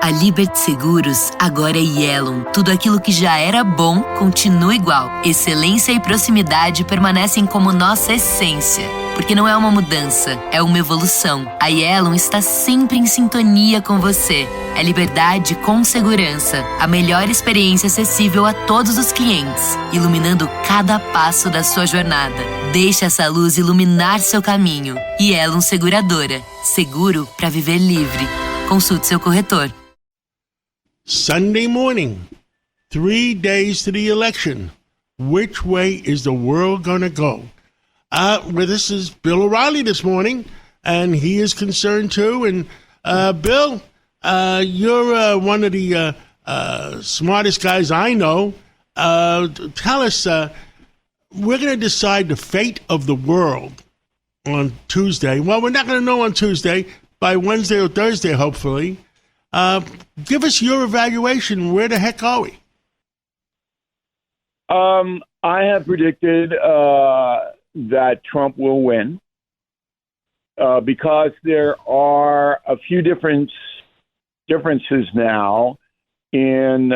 A Libert Seguros agora é Yellon. Tudo aquilo que já era bom continua igual. Excelência e proximidade permanecem como nossa essência. Porque não é uma mudança, é uma evolução. A Yellon está sempre em sintonia com você. É liberdade com segurança. A melhor experiência acessível a todos os clientes, iluminando cada passo da sua jornada. Deixe essa luz iluminar seu caminho. Yellon Seguradora. Seguro para viver livre. Consulte seu corretor. Sunday morning, 3 days to the election. Which way is the world going to go? Well, this is Bill O'Reilly this morning, and he is concerned too. And Bill, you're one of the smartest guys I know. Tell us, we're going to decide the fate of the world on Tuesday. Well, we're not going to know on Tuesday. By Wednesday or Thursday, hopefully. Give us your evaluation. Where the heck are we? I have predicted that Trump will win because there are a few differences now in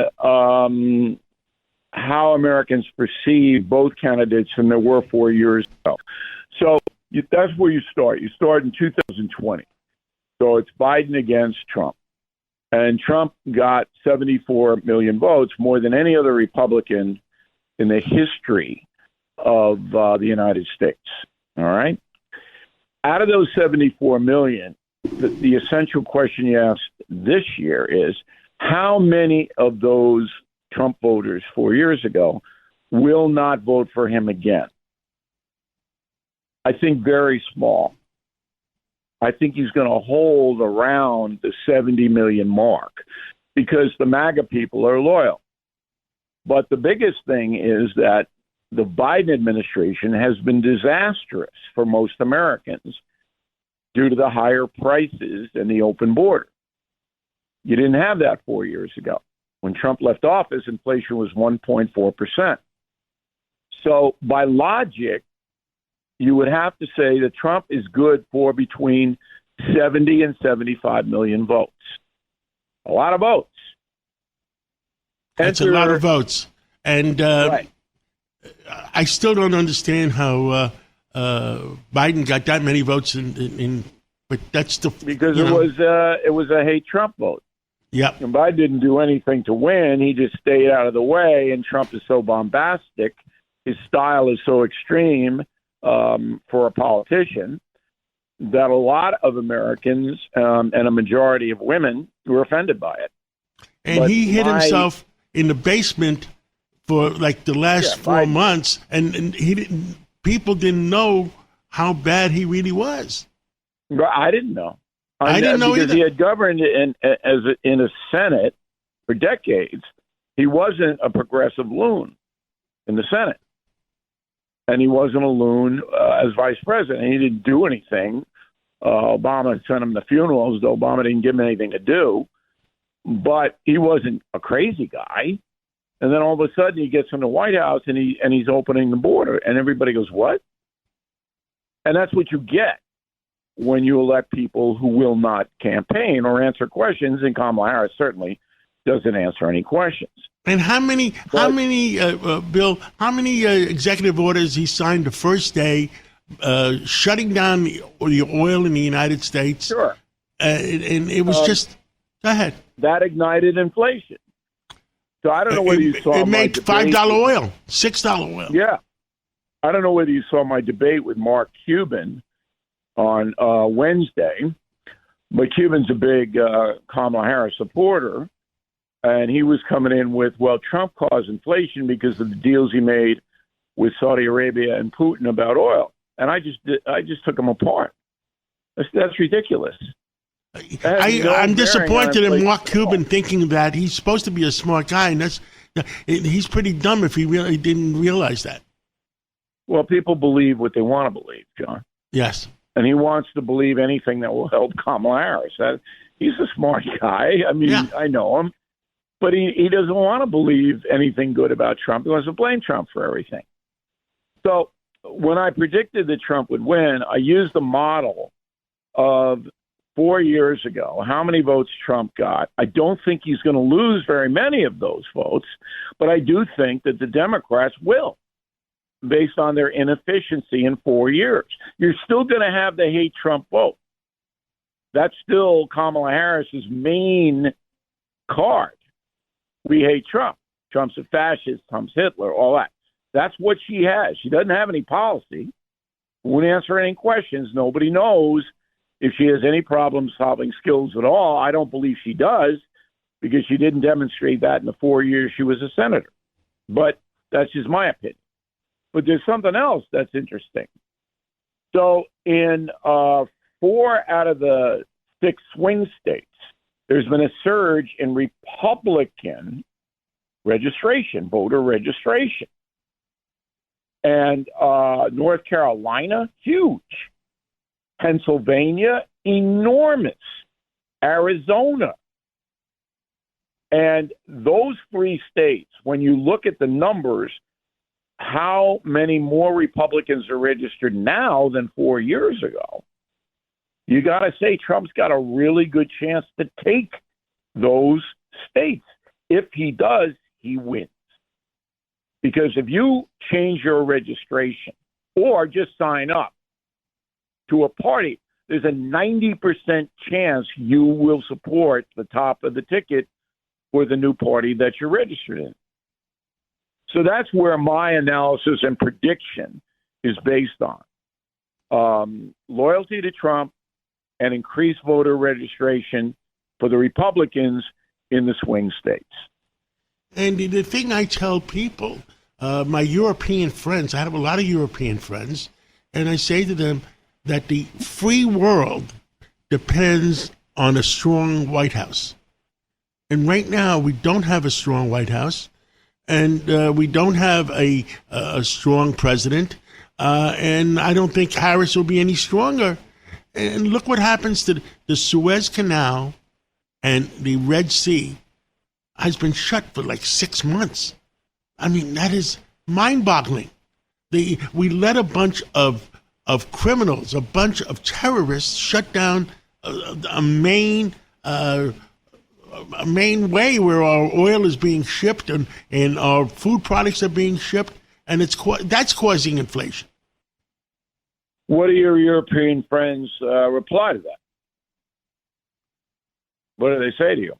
how Americans perceive both candidates than there were 4 years ago. So that's where you start. You start in 2020. So it's Biden against Trump. And Trump got 74 million votes, more than any other Republican in the history of the United States. All right? Out of those 74 million, the essential question you asked this year is, how many of those Trump voters 4 years ago will not vote for him again? I think very small. I think he's going to hold around the 70 million mark because the MAGA people are loyal. But the biggest thing is that the Biden administration has been disastrous for most Americans due to the higher prices and the open border. You didn't have that 4 years ago. When Trump left office, inflation was 1.4%. So by logic, you would have to say that Trump is good for between 70 and 75 million votes. A lot of votes. That's a lot of votes. And right. I still don't understand how Biden got that many votes but that's the because it was a hate Trump vote. Yep. And Biden didn't do anything to win. He just stayed out of the way, and Trump is so bombastic. His style is so extreme. For a politician, that a lot of Americans and a majority of women were offended by it. And but he hid himself in the basement for like the last 4 months, and people didn't know how bad he really was. I didn't know. I didn't know because either. He had governed in a Senate for decades. He wasn't a progressive loon in the Senate. And he wasn't a loon as vice president. He didn't do anything. Obama sent him to funerals, though Obama didn't give him anything to do. But he wasn't a crazy guy. And then all of a sudden he gets in the White House and he's opening the border. And everybody goes, what? And that's what you get when you elect people who will not campaign or answer questions. And Kamala Harris certainly doesn't answer any questions. And how many, Bill, how many executive orders he signed the first day shutting down the oil in the United States? Sure. And it was just, go ahead. That ignited inflation. So I don't know whether you saw it made $5 oil, $6 oil. Yeah. I don't know whether you saw my debate with Mark Cuban on Wednesday, but Cuban's a big Kamala Harris supporter. And he was coming in with, well, Trump caused inflation because of the deals he made with Saudi Arabia and Putin about oil. And I just took him apart. That's ridiculous. I'm disappointed in Mark Cuban thinking that. He's supposed to be a smart guy, and he's pretty dumb if he really didn't realize that. Well, people believe what they want to believe, John. Yes. And he wants to believe anything that will help Kamala Harris. He's a smart guy. I mean, yeah. I know him. But he doesn't want to believe anything good about Trump. He wants to blame Trump for everything. So when I predicted that Trump would win, I used the model of 4 years ago, how many votes Trump got. I don't think he's going to lose very many of those votes, but I do think that the Democrats will, based on their inefficiency in 4 years. You're still going to have the hate Trump vote. That's still Kamala Harris's main card. We hate Trump. Trump's a fascist. Trump's Hitler, all that. That's what she has. She doesn't have any policy. Won't answer any questions. Nobody knows if she has any problem solving skills at all. I don't believe she does, because she didn't demonstrate that in the 4 years she was a senator. But that's just my opinion. But there's something else that's interesting. So in 4 out of the 6 swing states, there's been a surge in Republican registration, voter registration. And North Carolina, huge. Pennsylvania, enormous. Arizona. And those 3 states, when you look at the numbers, how many more Republicans are registered now than 4 years ago, you got to say Trump's got a really good chance to take those states. If he does, he wins. Because if you change your registration or just sign up to a party, there's a 90% chance you will support the top of the ticket for the new party that you're registered in. So that's where my analysis and prediction is based on. Loyalty to Trump and increased voter registration for the Republicans in the swing states. And the thing I tell people, my European friends, I have a lot of European friends, and I say to them that the free world depends on a strong White House. And right now, we don't have a strong White House, and we don't have a strong president, and I don't think Harris will be any stronger. And look what happens to the Suez Canal and the Red Sea has been shut for like 6 months. I mean, that is mind-boggling. We let a bunch of criminals, a bunch of terrorists shut down a main way where our oil is being shipped and our food products are being shipped, and that's causing inflation. What do your European friends reply to that? What do they say to you?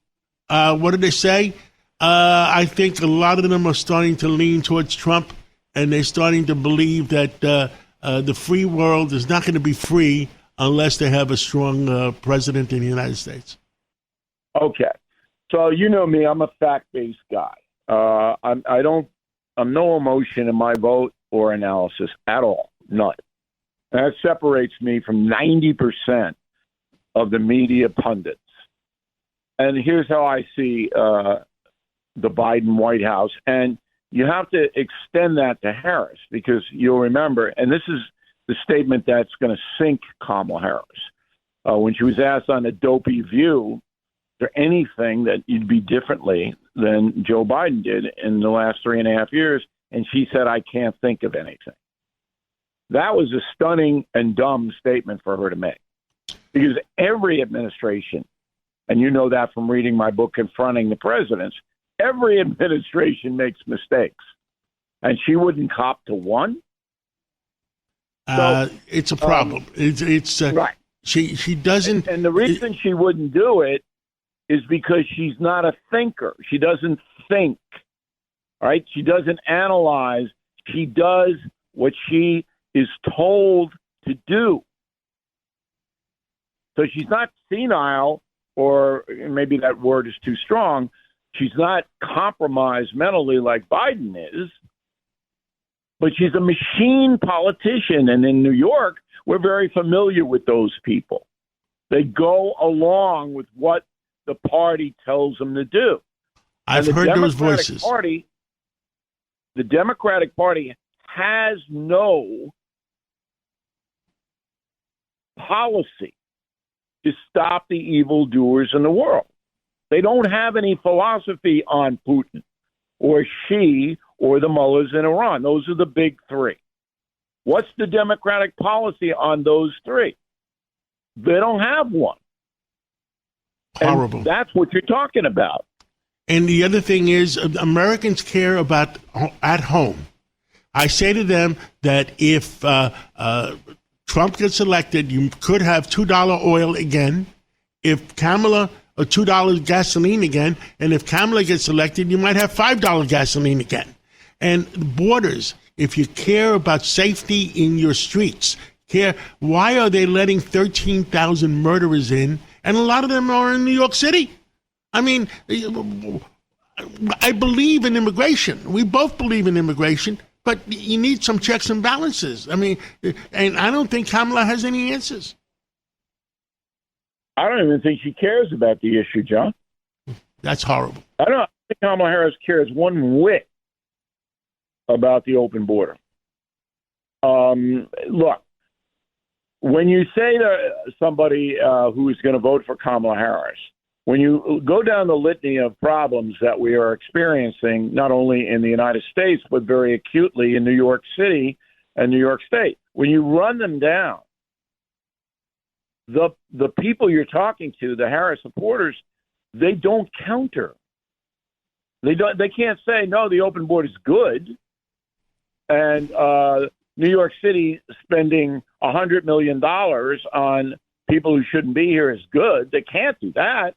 What did they say? I think a lot of them are starting to lean towards Trump, and they're starting to believe that the free world is not going to be free unless they have a strong president in the United States. Okay. So you know me, I'm a fact-based guy. I'm no emotion in my vote or analysis at all. None. That separates me from 90% of the media pundits. And here's how I see the Biden White House. And you have to extend that to Harris, because you'll remember, and this is the statement that's going to sink Kamala Harris. When she was asked on a Dopey View, is there anything that you'd be differently than Joe Biden did in the last 3.5 years? And she said, I can't think of anything. That was a stunning and dumb statement for her to make, because every administration, and you know that from reading my book, Confronting the Presidents, every administration makes mistakes, and she wouldn't cop to one. So, it's a problem. It's right. She doesn't, and the reason she wouldn't do it is because she's not a thinker. She doesn't think. All right, she doesn't analyze. She does what she is told to do. So she's not senile, or maybe that word is too strong. She's not compromised mentally like Biden is, but she's a machine politician. And in New York, we're very familiar with those people. They go along with what the party tells them to do. I've heard those voices. The Democratic Party has no policy to stop the evildoers in the world. They don't have any philosophy on Putin or Xi or the mullahs in Iran. Those are the big 3. What's the Democratic policy on those 3? They don't have one. Horrible. And that's what you're talking about. And the other thing is, Americans care about at home. I say to them that if Trump gets elected, you could have $2 oil again. If Kamala, $2 gasoline again. And if Kamala gets elected, you might have $5 gasoline again. And the borders, if you care about safety in your streets, why are they letting 13,000 murderers in? And a lot of them are in New York City. I mean, I believe in immigration. We both believe in immigration, but you need some checks and balances. I mean, and I don't think Kamala has any answers. I don't even think she cares about the issue, John. That's horrible. I don't think Kamala Harris cares one whit about the open border. Look, when you say to somebody who is going to vote for Kamala Harris, when you go down the litany of problems that we are experiencing, not only in the United States, but very acutely in New York City and New York State, when you run them down, the people you're talking to, the Harris supporters, they don't counter. They can't say, no, the open border is good. And New York City spending $100 million on people who shouldn't be here is good. They can't do that.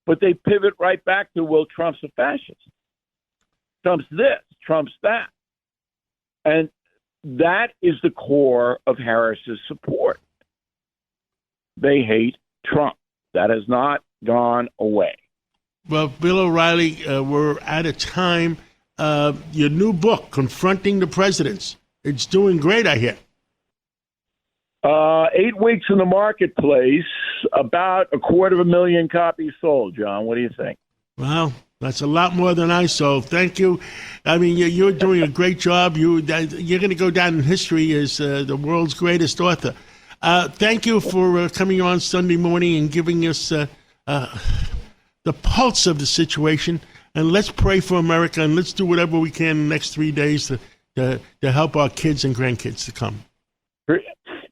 But they pivot right back to, well, Trump's a fascist. Trump's this, Trump's that. And that is the core of Harris's support. They hate Trump. That has not gone away. Well, Bill O'Reilly, we're at a time. Your new book, Confronting the Presidents, it's doing great, I hear. 8 weeks in the marketplace, about 250,000 copies sold, John. What do you think? Well, that's a lot more than I sold. Thank you. I mean, you're doing a great job. You're going to go down in history as the world's greatest author. Thank you for coming on Sunday morning and giving us the pulse of the situation. And let's pray for America, and let's do whatever we can in the next 3 days to help our kids and grandkids to come.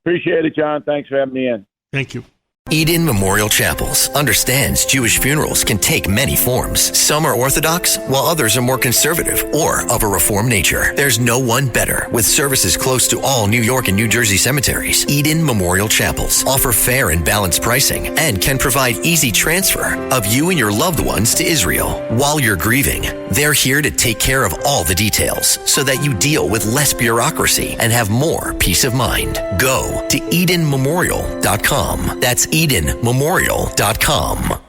Appreciate it, John. Thanks for having me in. Thank you. Eden Memorial Chapels understands Jewish funerals can take many forms. Some are Orthodox, while others are more conservative or of a Reformed nature. There's no one better. With services close to all New York and New Jersey cemeteries, Eden Memorial Chapels offer fair and balanced pricing and can provide easy transfer of you and your loved ones to Israel. While you're grieving, they're here to take care of all the details so that you deal with less bureaucracy and have more peace of mind. Go to EdenMemorial.com. That's EdenMemorial.com.